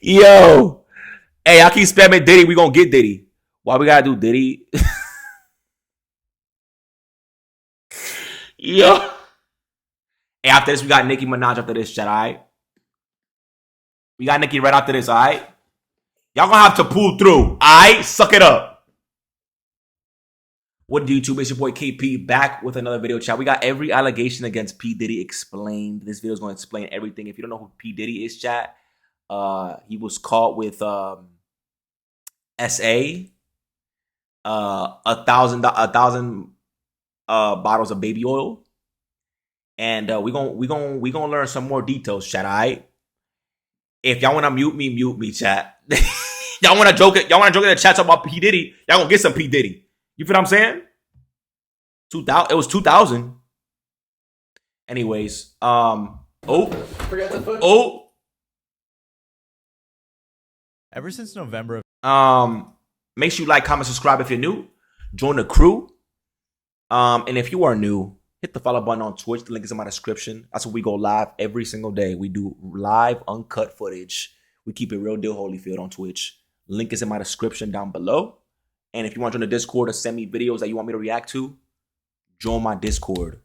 Yo. Hey, I keep spamming Diddy. We gonna get Diddy. Why we gotta do Diddy? Yo. Hey, after this, we got Nicki Minaj after this, chat, alright? We got Nicki right after this, alright? Y'all gonna have to pull through, alright? Suck it up. What do YouTube? It's your boy KP back with another video, chat. We got every allegation against P. Diddy explained. This video is gonna explain everything. If you don't know who P. Diddy is, chat, he was caught with SA, a thousand bottles of baby oil, and we gonna learn some more details, chat. Alright. If y'all wanna mute me, chat. y'all wanna joke it? Y'all wanna joke in the chat about P. Diddy? Y'all gonna get some P. Diddy. You feel what I'm saying? 2000. It was 2000. Anyways, Forgot the foot. Ever since November of make sure you like, comment, subscribe if you're new. Join the crew. And if you are new, hit the follow button on Twitch. The link is in my description. That's where we go live every single day. We do live uncut footage. We keep it real deal Holyfield on Twitch. Link is in my description down below. And if you want to join the Discord or send me videos that you want me to react to, join my Discord.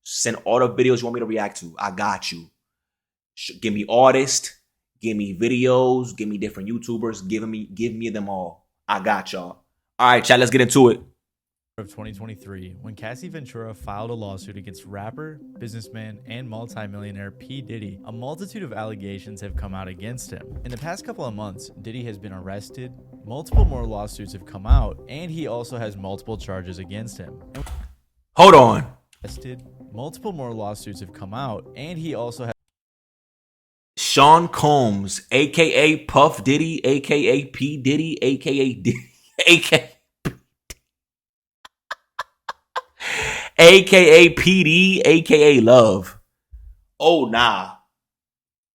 Send all the videos you want me to react to. I got you. Give me artists. Give me videos. Give me different YouTubers. Give me them all. I got y'all. All right, chat. Let's get into it. of 2023, when Cassie Ventura filed a lawsuit against rapper, businessman, and multimillionaire P. Diddy, a multitude of allegations have come out against him. In the past couple of months, Diddy has been arrested, multiple more lawsuits have come out, and he also has multiple charges against him. Hold on. Multiple more lawsuits have come out, and he also has Sean Combs, aka Puff Diddy, aka P. Diddy, aka Diddy, aka PD, aka Love. Oh, nah.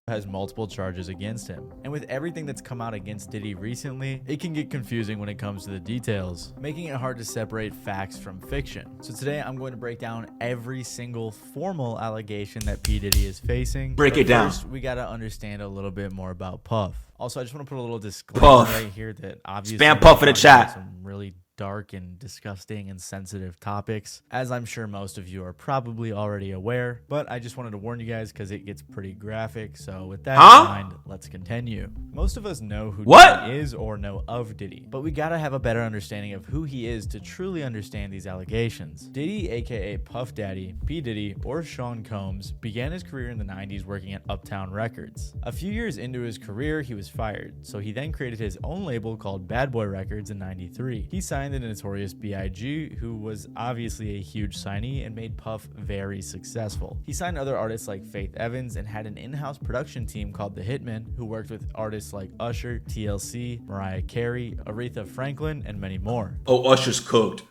Has multiple charges against him. And with everything that's come out against Diddy recently, it can get confusing when it comes to the details, making it hard to separate facts from fiction. So today I'm going to break down every single formal allegation that P. Diddy is facing. Break it down. First, we got to understand a little bit more about Puff. Also, I just want to put a little disclaimer right here that obviously spam Puff in the chat. Some really dark and disgusting and sensitive topics, as I'm sure most of you are probably already aware, but I just wanted to warn you guys because it gets pretty graphic. So with that in mind, let's continue. Most of us know who Diddy is or know of Diddy, but we gotta have a better understanding of who he is to truly understand these allegations. Diddy, aka Puff Daddy, P. Diddy, or Sean Combs, began his career in the 90s working at Uptown Records. A few years into his career, he was fired, so he then created his own label called Bad Boy Records in '93. He signed the notorious B.I.G., who was obviously a huge signee and made Puff very successful. He signed other artists like Faith Evans and had an in-house production team called The Hitmen, who worked with artists like Usher, TLC, Mariah Carey, Aretha Franklin, and many more. Oh, Usher's cooked.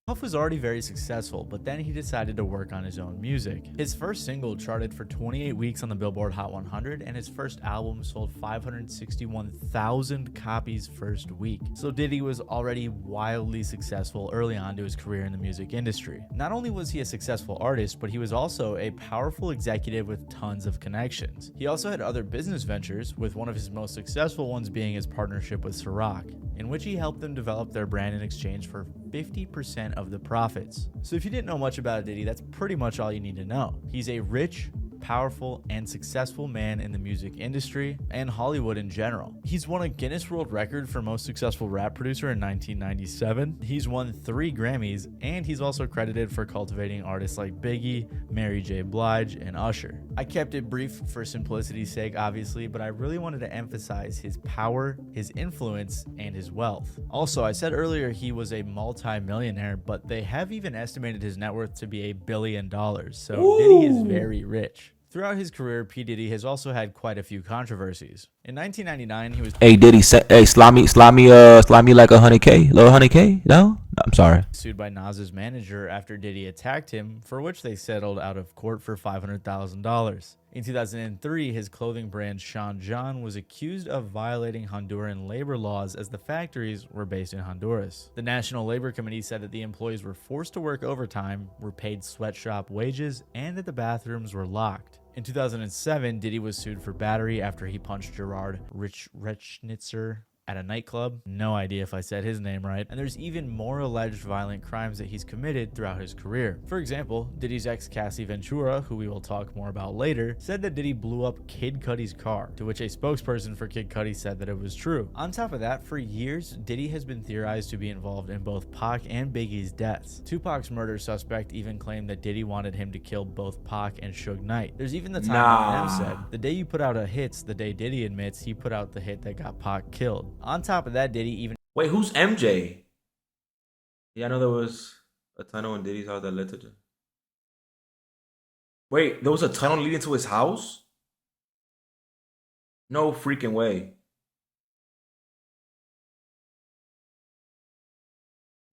Puff was already very successful, but then he decided to work on his own music. His first single charted for 28 weeks on the Billboard Hot 100, and his first album sold 561,000 copies first week. So Diddy was already wildly successful early on to his career in the music industry. Not only was he a successful artist, but he was also a powerful executive with tons of connections. He also had other business ventures, with one of his most successful ones being his partnership with Ciroc, in which he helped them develop their brand in exchange for 50% of the profits. So if you didn't know much about Diddy, that's pretty much all you need to know. He's a rich, powerful, and successful man in the music industry and Hollywood in general. He's won a Guinness World Record for most successful rap producer in 1997. He's won 3 Grammys, and he's also credited for cultivating artists like Biggie, Mary J. Blige, and Usher. I kept it brief for simplicity's sake, obviously, but I really wanted to emphasize his power, his influence, and his wealth. Also, I said earlier he was a multi-millionaire, but they have even estimated his net worth to be $1 billion, so Diddy is very rich. Throughout his career, P. Diddy has also had quite a few controversies. In 1999, he was Diddy, slide me like 100K, little 100K. No, I'm sorry. Sued by Nas's manager after Diddy attacked him, for which they settled out of court for $500,000. In 2003, his clothing brand Sean John was accused of violating Honduran labor laws as the factories were based in Honduras. The National Labor Committee said that the employees were forced to work overtime, were paid sweatshop wages, and that the bathrooms were locked. In 2007, Diddy was sued for battery after he punched Gerard Rechnitzer at a nightclub. No idea if I said his name right. And there's even more alleged violent crimes that he's committed throughout his career. For example, Diddy's ex Cassie Ventura, who we will talk more about later, said that Diddy blew up Kid Cudi's car, to which a spokesperson for Kid Cudi said that it was true. On top of that, for years, Diddy has been theorized to be involved in both Pac and Biggie's deaths. Tupac's murder suspect even claimed that Diddy wanted him to kill both Pac and Suge Knight. There's even the time Eminem said, "The day you put out a hit's the day Diddy admits he put out the hit that got Pac killed." On top of that, Diddy even... Wait, who's MJ? Yeah, I know there was a tunnel in Diddy's house that led to... Wait, there was a tunnel leading to his house? No freaking way.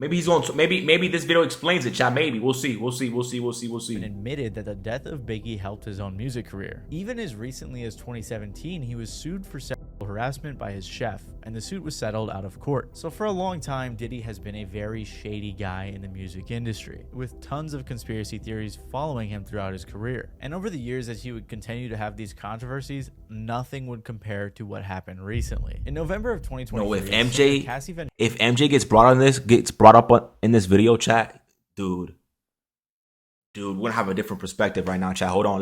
Maybe he's on. Maybe this video explains it, chat. Maybe we'll see. We'll see. admitted that the death of Biggie helped his own music career. Even as recently as 2017, he was sued for sexual harassment by his chef, and the suit was settled out of court. So for a long time, Diddy has been a very shady guy in the music industry, with tons of conspiracy theories following him throughout his career. And over the years, as he would continue to have these controversies, nothing would compare to what happened recently. In November of 2023, no, if MJ gets brought up in this video, chat, dude, we're gonna have a different perspective right now, chat. Hold on,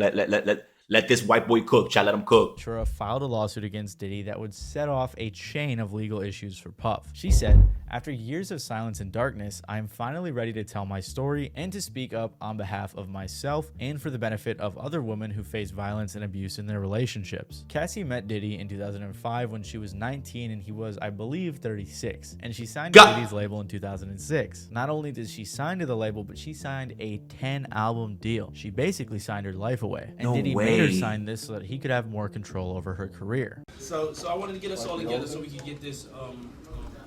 let this white boy cook, chat. Let him cook. Ventura filed a lawsuit against Diddy that would set off a chain of legal issues for Puff. She said, "After years of silence and darkness, I am finally ready to tell my story and to speak up on behalf of myself and for the benefit of other women who face violence and abuse in their relationships." Cassie met Diddy in 2005 when she was 19 and he was, I believe, 36. And she signed to Diddy's label in 2006. Not only did she sign to the label, but she signed a 10-album deal. She basically signed her life away. And Diddy made her sign this so that he could have more control over her career. So I wanted to get us all together so we could get this,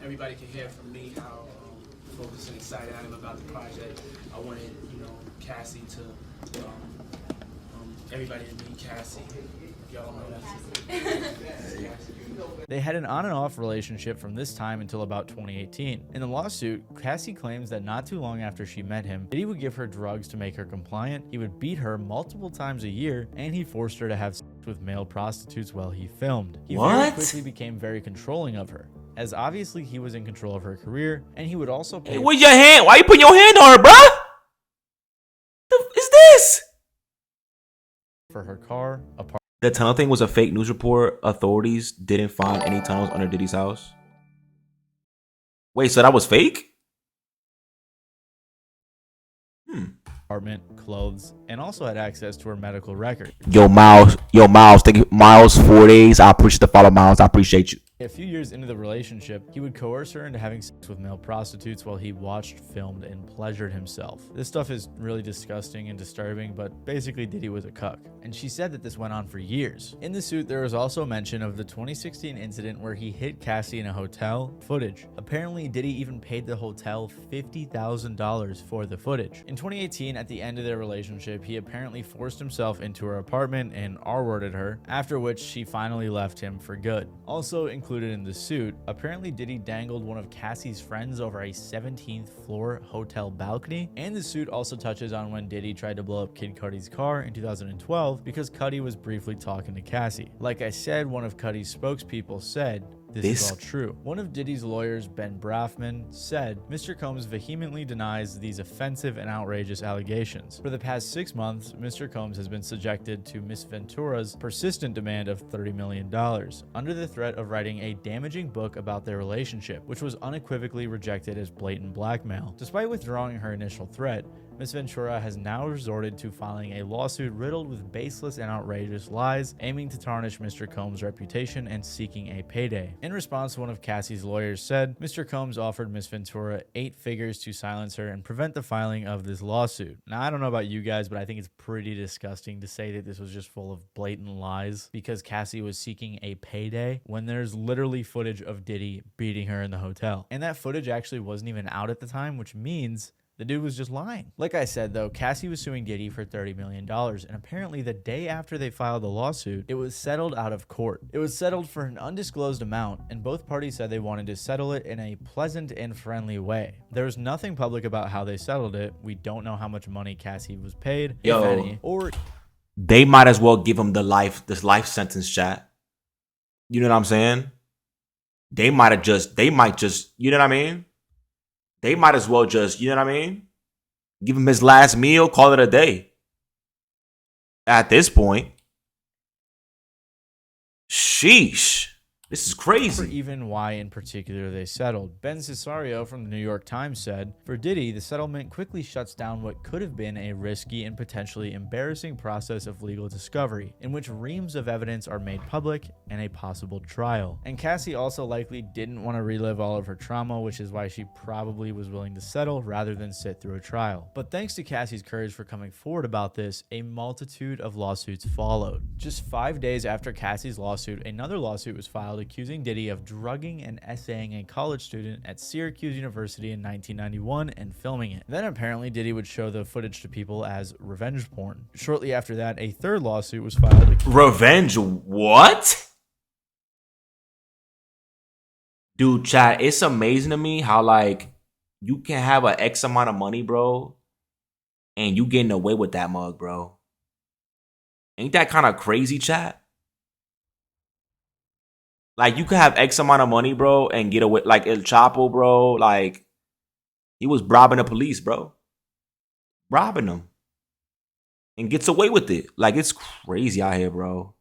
everybody can hear from me how focused and excited I am about the project. I wanted, Cassie to, everybody to meet Cassie. Y'all know that. They had an on and off relationship from this time until about 2018. In the lawsuit, Cassie claims that not too long after she met him, Diddy would give her drugs to make her compliant, he would beat her multiple times a year, and he forced her to have sex with male prostitutes while he filmed. He very quickly became very controlling of her, as obviously he was in control of her career, and he would also pay... Hey, where's your hand? Why you putting your hand on her, bruh? What is this? For her car, apartment. The tunnel thing was a fake news report. Authorities didn't find any tunnels under Diddy's house. Wait, so that was fake? Apartment, clothes, and also had access to her medical record. Yo, Miles, thank you. Miles, 4 days. I appreciate the follow, Miles. I appreciate you. A few years into the relationship, he would coerce her into having sex with male prostitutes while he watched, filmed, and pleasured himself. This stuff is really disgusting and disturbing, but basically Diddy was a cuck. And she said that this went on for years. In the suit, there was also mention of the 2016 incident where he hit Cassie in a hotel footage. Apparently, Diddy even paid the hotel $50,000 for the footage. In 2018, at the end of their relationship, he apparently forced himself into her apartment and R-worded her, after which she finally left him for good. Also included in the suit, apparently Diddy dangled one of Cassie's friends over a 17th floor hotel balcony, and the suit also touches on when Diddy tried to blow up Kid Cudi's car in 2012 because Cudi was briefly talking to Cassie. Like I said, one of Cudi's spokespeople said, "This is all true." One of Diddy's lawyers, Ben Brafman, said, "Mr. Combs vehemently denies these offensive and outrageous allegations. For the past 6 months, Mr. Combs has been subjected to Miss Ventura's persistent demand of $30 million, under the threat of writing a damaging book about their relationship, which was unequivocally rejected as blatant blackmail. Despite withdrawing her initial threat, Ms. Ventura has now resorted to filing a lawsuit riddled with baseless and outrageous lies, aiming to tarnish Mr. Combs' reputation and seeking a payday." In response, one of Cassie's lawyers said, "Mr. Combs offered Ms. Ventura 8 figures to silence her and prevent the filing of this lawsuit." Now, I don't know about you guys, but I think it's pretty disgusting to say that this was just full of blatant lies because Cassie was seeking a payday when there's literally footage of Diddy beating her in the hotel. And that footage actually wasn't even out at the time, which means the dude was just lying. Like I said, though, Cassie was suing Diddy for $30 million, and apparently the day after they filed the lawsuit, it was settled out of court. It was settled for an undisclosed amount, and both parties said they wanted to settle it in a pleasant and friendly way. There was nothing public about how they settled it. We don't know how much money Cassie was paid, if any, or... they might as well give him this life sentence, chat. You know what I'm saying? They might just, you know what I mean? They might as well just, you know what I mean? Give him his last meal, call it a day. At this point, sheesh. This is For crazy. even why in particular they settled. Ben Cesario from the New York Times said, "For Diddy, the settlement quickly shuts down what could have been a risky and potentially embarrassing process of legal discovery, in which reams of evidence are made public and a possible trial." And Cassie also likely didn't want to relive all of her trauma, which is why she probably was willing to settle rather than sit through a trial. But thanks to Cassie's courage for coming forward about this, a multitude of lawsuits followed. Just 5 days after Cassie's lawsuit, another lawsuit was filed accusing Diddy of drugging and essaying a college student at Syracuse University in 1991 and filming it. Then apparently Diddy would show the footage to people as revenge porn. Shortly after that, a third lawsuit was filed. Revenge what? Dude, chat, it's amazing to me how, like, you can have an X amount of money, bro, and you getting away with that mug, bro. Ain't that kind of crazy, chat? Like, you could have X amount of money, bro, and get away. Like, El Chapo, bro, like, he was robbing the police, bro. Robbing them. And gets away with it. Like, it's crazy out here, bro.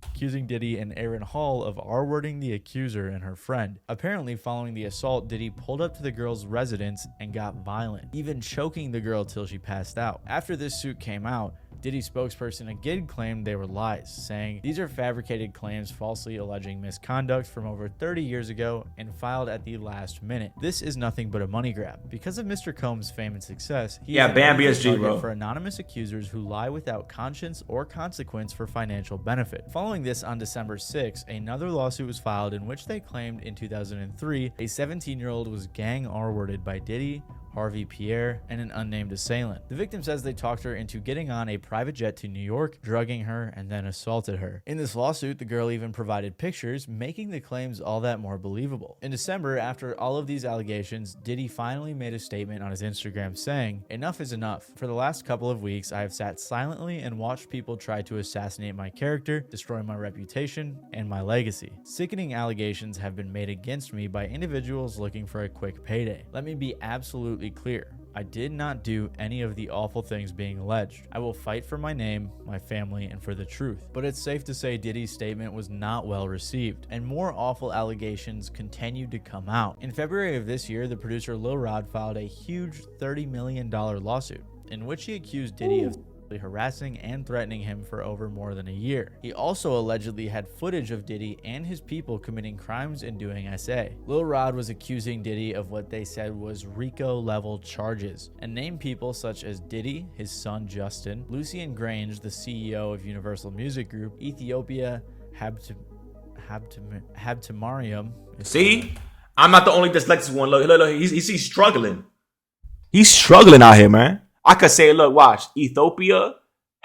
Accusing Diddy and Aaron Hall of R-wording the accuser and her friend. Apparently, following the assault, Diddy pulled up to the girl's residence and got violent, even choking the girl till she passed out. After this suit came out, Diddy's spokesperson again claimed they were lies, saying these are fabricated claims falsely alleging misconduct from over 30 years ago and filed at the last minute. This is nothing but a money grab. Because of Mr. Combs' fame and success, he is ban a BSG, target bro. for anonymous accusers who lie without conscience or consequence for financial benefit. Following this, on December 6, another lawsuit was filed in which they claimed in 2003 a 17-year-old was gang R-worded by Diddy, Harvey Pierre, and an unnamed assailant. The victim says they talked her into getting on a private jet to New York, drugging her, and then assaulted her. In this lawsuit, the girl even provided pictures, making the claims all that more believable. In December, after all of these allegations, Diddy finally made a statement on his Instagram saying, "Enough is enough. For the last couple of weeks, I have sat silently and watched people try to assassinate my character, destroy my reputation, and my legacy. Sickening allegations have been made against me by individuals looking for a quick payday. Let me be absolutely clear. I did not do any of the awful things being alleged. I will fight for my name, my family, and for the truth." But it's safe to say Diddy's statement was not well received, and more awful allegations continued to come out. In February of this year, the producer Lil Rod filed a huge $30 million lawsuit, in which he accused Diddy of harassing and threatening him for over more than a year. He also allegedly had footage of Diddy and his people committing crimes and doing SA. Lil Rod was accusing Diddy of what they said was RICO-level charges, and named people such as Diddy, his son Justin, Lucian Grange, the CEO of Universal Music Group, Ethiopia Habtemariam. See? I'm not the only dyslexic one. Look, he's struggling. He's struggling out here, man. I could say, look, watch. Ethiopia,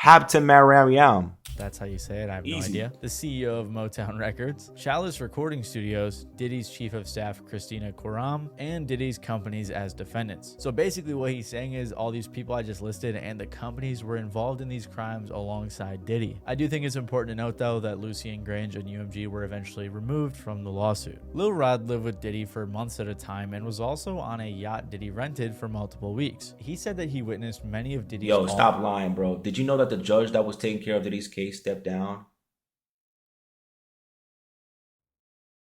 Habtemariam. That's how you say it. I have no Easy. idea. The CEO of Motown Records, Chalice Recording Studios, Diddy's chief of staff Christina Koram, and Diddy's companies as defendants. So basically what he's saying is all these people I just listed and the companies were involved in these crimes alongside Diddy. I do think it's important to note though that Lucian Grange and UMG were eventually removed from the lawsuit. Lil Rod lived with Diddy for months at a time and was also on a yacht Diddy rented for multiple weeks. He said that he witnessed many of Diddy's Yo, stop lying, bro. Did you know that the judge that was taking care of Diddy's case stepped down?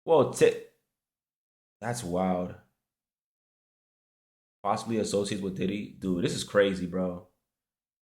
Well, that's wild. Possibly associates with Diddy. Dude, this is crazy, bro.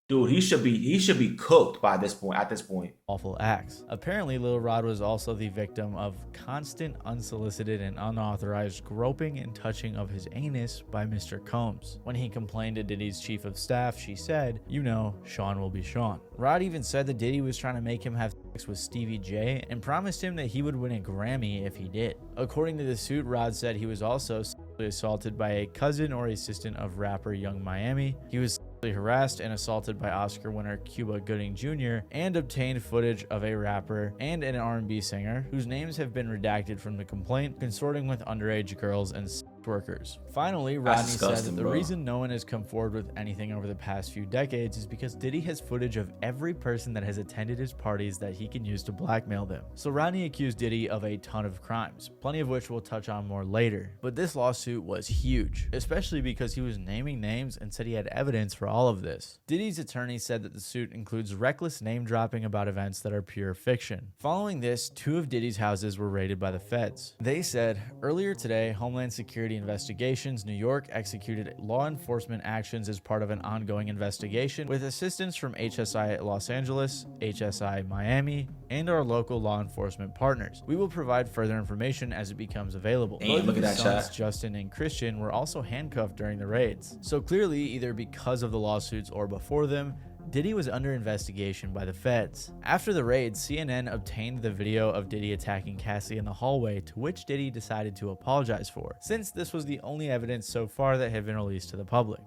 Dude, he should be cooked by this point, at this point. awful acts. Apparently, Lil Rod was also the victim of constant, unsolicited, and unauthorized groping and touching of his anus by Mr. Combs. When he complained to Diddy's chief of staff, she said, "You know, Sean will be Sean." Rod even said that Diddy was trying to make him have sex with Stevie J and promised him that he would win a Grammy if he did. According to the suit, Rod said he was also sexually assaulted by a cousin or assistant of rapper Young Miami. He was harassed and assaulted by Oscar winner Cuba Gooding Jr. and obtained footage of a rapper and an R&B singer whose names have been redacted from the complaint consorting with underage girls and workers. Finally, Rodney said that disgusting, the bro. reason no one has come forward with anything over the past few decades is because Diddy has footage of every person that has attended his parties that he can use to blackmail them. So Rodney accused Diddy of a ton of crimes, plenty of which we'll touch on more later. But this lawsuit was huge, especially because he was naming names and said he had evidence for all of this. Diddy's attorney said that the suit includes reckless name dropping about events that are pure fiction. Following this, 2 of Diddy's houses were raided by the feds. They said, earlier today, Homeland Security Investigations New York executed law enforcement actions as part of an ongoing investigation with assistance from HSI Los Angeles, HSI Miami, and our local law enforcement partners. We will provide further information as it becomes available. Damn, Both look of at his that sons, shot. Justin and Christian, were also handcuffed during the raids. So clearly, either because of the lawsuits or before them, Diddy was under investigation by the feds. After the raid, CNN obtained the video of Diddy attacking Cassie in the hallway, to which Diddy decided to apologize for, since this was the only evidence so far that had been released to the public.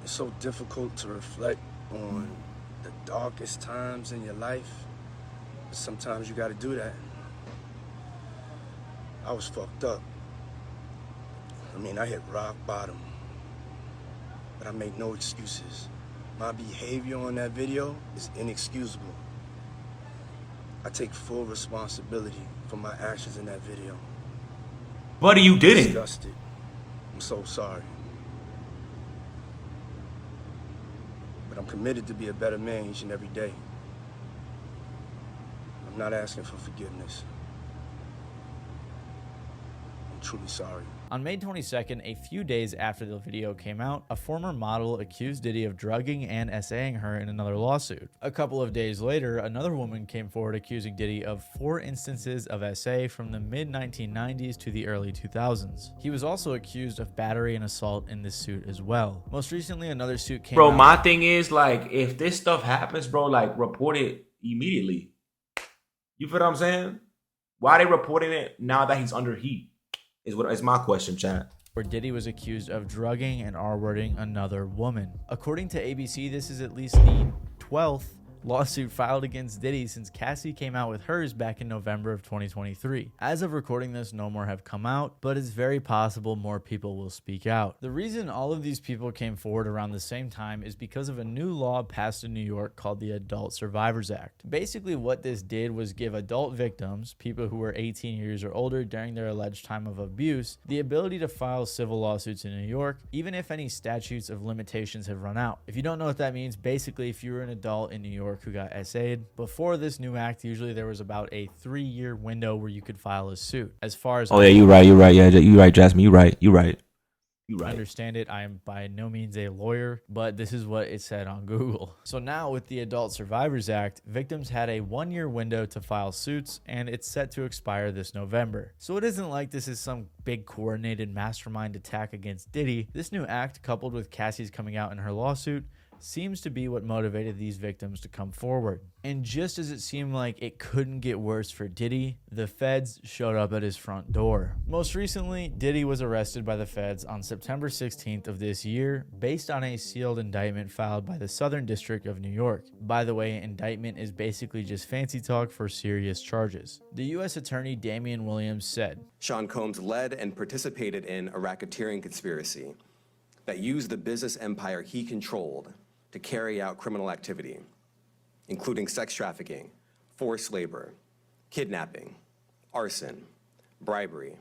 It's so difficult to reflect on the darkest times in your life. But sometimes you gotta do that. I was fucked up. I mean, I hit rock bottom. But I make no excuses. My behavior on that video is inexcusable. I take full responsibility for my actions in that video. Buddy, you I'm didn't. disgusted. I'm so sorry. But I'm committed to be a better man each and every day. I'm not asking for forgiveness. I'm truly sorry. On May 22nd, a few days after the video came out, a former model accused Diddy of drugging and SAing her in another lawsuit. A couple of days later, another woman came forward accusing Diddy of 4 instances of SA from the mid-1990s to the early 2000s. He was also accused of battery and assault in this suit as well. Most recently, another suit came Bro, out. my thing is, like, if this stuff happens, bro, like, report it immediately. You feel what I'm saying? Why are they reporting it now that he's under heat? Is my question, chat. Where Diddy was accused of drugging and R-wording another woman. According to ABC, this is at least the 12th lawsuit filed against Diddy since Cassie came out with hers back in November of 2023. As of recording this, no more have come out, but it's very possible more people will speak out. The reason all of these people came forward around the same time is because of a new law passed in New York called the Adult Survivors Act. Basically, what this did was give adult victims, people who were 18 years or older during their alleged time of abuse, the ability to file civil lawsuits in New York, even if any statutes of limitations have run out. If you don't know what that means, basically if you were an adult in New York who got SA'd, before this new act, usually there was about a 3-year window where you could file a suit. As far as Oh, yeah, you're right. Yeah, you're right, Jasmine. You're right. understand it, I am by no means a lawyer, but this is what it said on Google. So now with the Adult Survivors Act, victims had a 1-year window to file suits, and it's set to expire this November. So it isn't like this is some big coordinated mastermind attack against Diddy. This new act, coupled with Cassie's coming out in her lawsuit, seems to be what motivated these victims to come forward. And just as it seemed like it couldn't get worse for Diddy, the feds showed up at his front door. Most recently, Diddy was arrested by the feds on September 16th of this year, based on a sealed indictment filed by the Southern District of New York. By the way, indictment is basically just fancy talk for serious charges. The U.S. Attorney Damian Williams said, Sean Combs led and participated in a racketeering conspiracy that used the business empire he controlled to carry out criminal activity, including sex trafficking, forced labor, kidnapping, arson, bribery,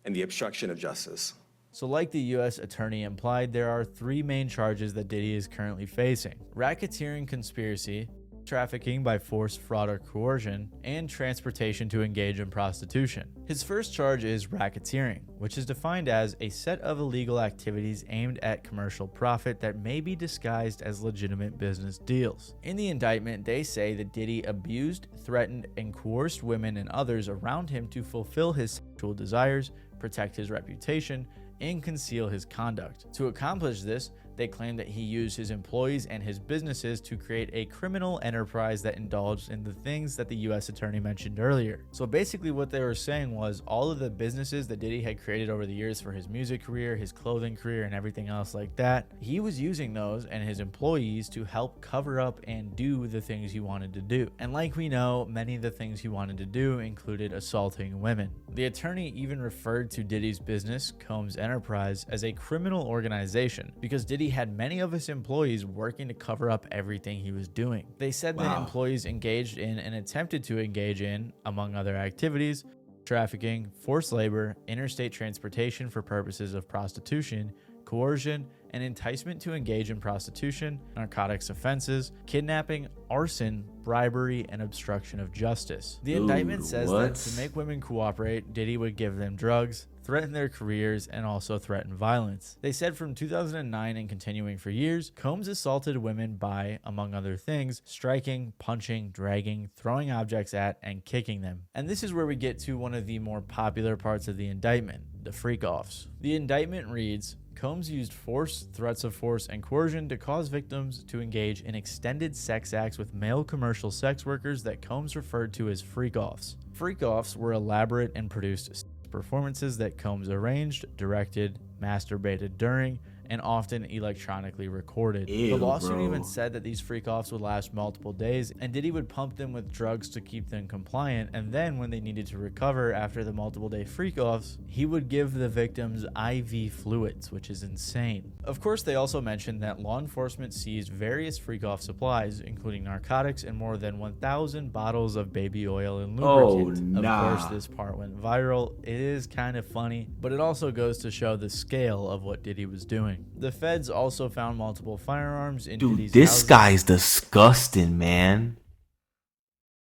and the obstruction of justice. So like the U.S. Attorney implied, there are 3 main charges that Diddy is currently facing: racketeering conspiracy, trafficking by force, fraud, or coercion, and transportation to engage in prostitution. His first charge is racketeering, which is defined as a set of illegal activities aimed at commercial profit that may be disguised as legitimate business deals. In the indictment, they say that Diddy abused, threatened, and coerced women and others around him to fulfill his sexual desires, protect his reputation, and conceal his conduct. To accomplish this, They claimed that he used his employees and his businesses to create a criminal enterprise that indulged in the things that the U.S. attorney mentioned earlier. So basically what they were saying was all of the businesses that Diddy had created over the years for his music career, his clothing career, and everything else like that, he was using those and his employees to help cover up and do the things he wanted to do. And like we know, many of the things he wanted to do included assaulting women. The attorney even referred to Diddy's business, Combs Enterprise, as a criminal organization because Diddy had many of his employees working to cover up everything he was doing. They said that employees engaged in and attempted to engage in, among other activities, trafficking, forced labor, interstate transportation for purposes of prostitution, coercion, and enticement to engage in prostitution, narcotics offenses, kidnapping, arson, bribery, and obstruction of justice. The indictment says that to make women cooperate, Diddy would give them drugs, threaten their careers, and also threaten violence. They said from 2009 and continuing for years, Combs assaulted women by, among other things, striking, punching, dragging, throwing objects at, and kicking them. And this is where we get to one of the more popular parts of the indictment, the freak-offs. The indictment reads, Combs used force, threats of force, and coercion to cause victims to engage in extended sex acts with male commercial sex workers that Combs referred to as freak-offs. Freak-offs were elaborate and produced performances that Combs arranged, directed, masturbated during, and often electronically recorded. The lawsuit even said that these freak-offs would last multiple days, and Diddy would pump them with drugs to keep them compliant, and then when they needed to recover after the multiple-day freak-offs, he would give the victims IV fluids, which is insane. Of course, they also mentioned that law enforcement seized various freak-off supplies, including narcotics and more than 1,000 bottles of baby oil and lubricant. Of course, this part went viral. It is kind of funny, but it also goes to show the scale of what Diddy was doing. The feds also found multiple firearms in Diddy's this housing. guy's disgusting, man.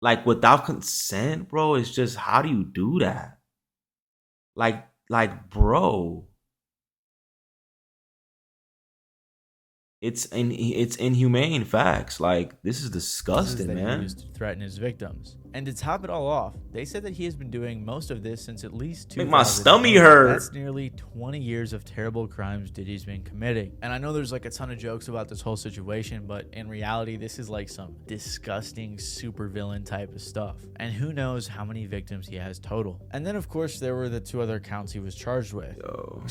Like, without consent, bro, it's just, how do you do that? Like, bro. It's inhumane facts. Like, this is disgusting, man. He used to threaten his victims. And to top it all off, they said that he has been doing most of this since at least 2000. Make my stomach hurt. That's nearly 20 years of terrible crimes Diddy's been committing. And I know there's like a ton of jokes about this whole situation, but in reality, this is like some disgusting supervillain type of stuff. And who knows how many victims he has total. And then of course, there were the two other counts he was charged with.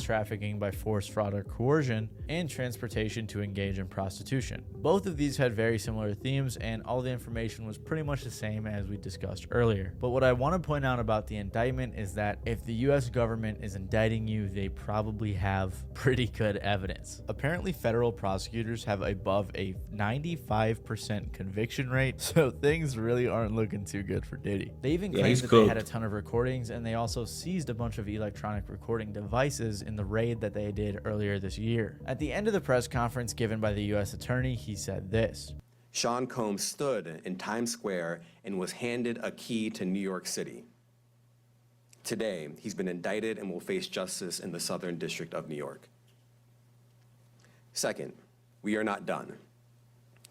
Trafficking by force, fraud, or coercion, and transportation to engage in prostitution. Both of these had very similar themes, and all the information was pretty much the same as we discussed earlier. But what I want to point out about the indictment is that if the US government is indicting you, they probably have pretty good evidence. Apparently, federal prosecutors have above a 95% conviction rate, so things really aren't looking too good for Diddy. They even claimed that they had a ton of recordings, and they also seized a bunch of electronic recording devices in the raid that they did earlier this year. At the end of the press conference given by the US attorney, he said this. Sean Combs stood in Times Square and was handed a key to New York City. Today, he's been indicted and will face justice in the Southern District of New York. Second, we are not done.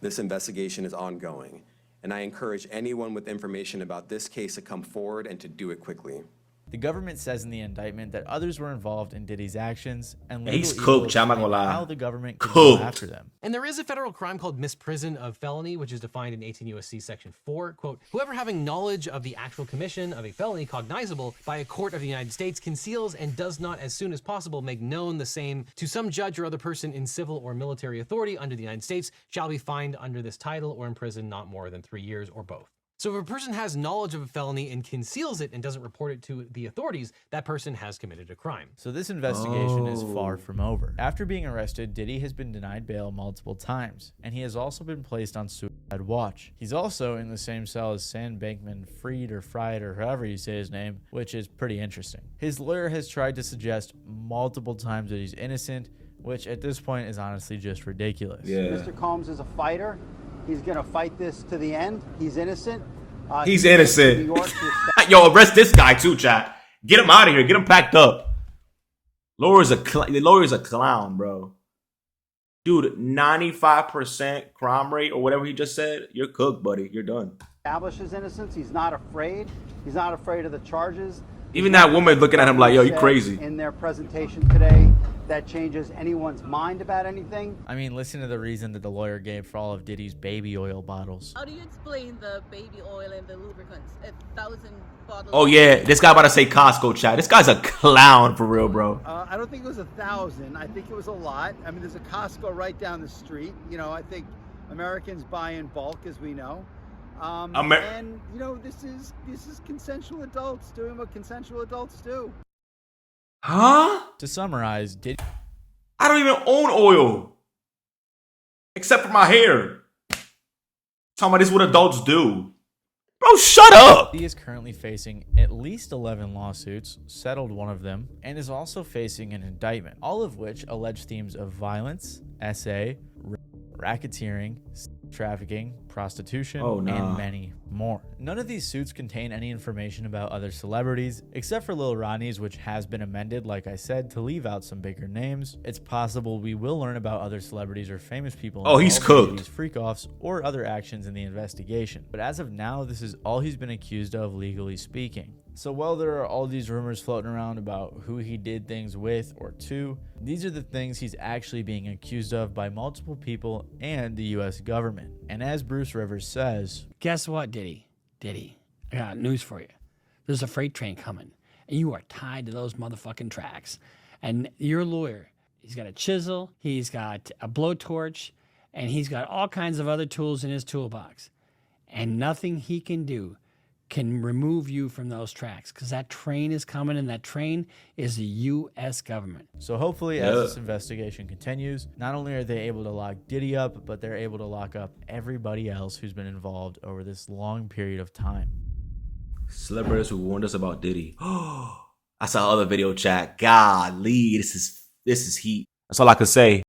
This investigation is ongoing, and I encourage anyone with information about this case to come forward and to do it quickly. The government says in the indictment that others were involved in Diddy's actions, and he's cooked, I'm not gonna lie. how the government could go after them. And there is a federal crime called misprision of felony, which is defined in 18 U.S.C. Section 4. Quote, whoever having knowledge of the actual commission of a felony cognizable by a court of the United States conceals and does not as soon as possible make known the same to some judge or other person in civil or military authority under the United States shall be fined under this title or imprisoned not more than 3 years or both. So if a person has knowledge of a felony and conceals it and doesn't report it to the authorities, that person has committed a crime. So this investigation is far from over. After being arrested, Diddy has been denied bail multiple times, and he has also been placed on suicide watch. He's also in the same cell as Sam Bankman-Fried or Fried or however you say his name, which is pretty interesting. His lawyer has tried to suggest multiple times that he's innocent, which at this point is honestly just ridiculous. Mr. Combs is a fighter. He's going to fight this to the end. He's innocent. He's innocent. Yo, arrest this guy too, chat. Get him out of here. Get him packed up. The lawyer's a clown, bro. Dude, 95% crime rate or whatever he just said. You're cooked, buddy. You're done. Establish his innocence. He's not afraid. He's not afraid of the charges. Even that woman looking at him like, yo, you crazy. In their presentation today, that changes anyone's mind about anything. I mean, listen to the reason that the lawyer gave for all of Diddy's baby oil bottles. How do you explain the baby oil and the lubricants? 1,000 bottles. Oh yeah, this guy about to say Costco, chat. This guy's a clown for real, bro. I don't think it was 1,000. I think it was a lot. I mean, there's a Costco right down the street. You know, I think Americans buy in bulk, as we know. And you know, this is consensual adults doing what consensual adults do. Huh? To summarize, Diddy I don't even own oil. Except for my hair. Talking about this is what adults do. Bro, shut up. is currently facing at least 11 lawsuits, settled one of them, and is also facing an indictment, all of which allege themes of violence, SA, racketeering, trafficking, prostitution, and many more. None of these suits contain any information about other celebrities, except for Lil Ronnie's, which has been amended, like I said, to leave out some bigger names. It's possible we will learn about other celebrities or famous people he's involved in cooked. these freak-offs or other actions in the investigation. But as of now, this is all he's been accused of, legally speaking. So while there are all these rumors floating around about who he did things with or to, these are the things he's actually being accused of by multiple people and the US government. And as Bruce Rivers says, guess what, Diddy? I got news for you. There's a freight train coming, and you are tied to those motherfucking tracks. And your lawyer, he's got a chisel, he's got a blowtorch, and he's got all kinds of other tools in his toolbox. And nothing he can do can remove you from those tracks, because that train is coming, and that train is the U.S. government. So hopefully as this investigation continues, not only are they able to lock Diddy up, but they're able to lock up everybody else who's been involved over this long period of time. Celebrities who warned us about Diddy. I saw other video, chat. Golly, this is heat. That's all I could say.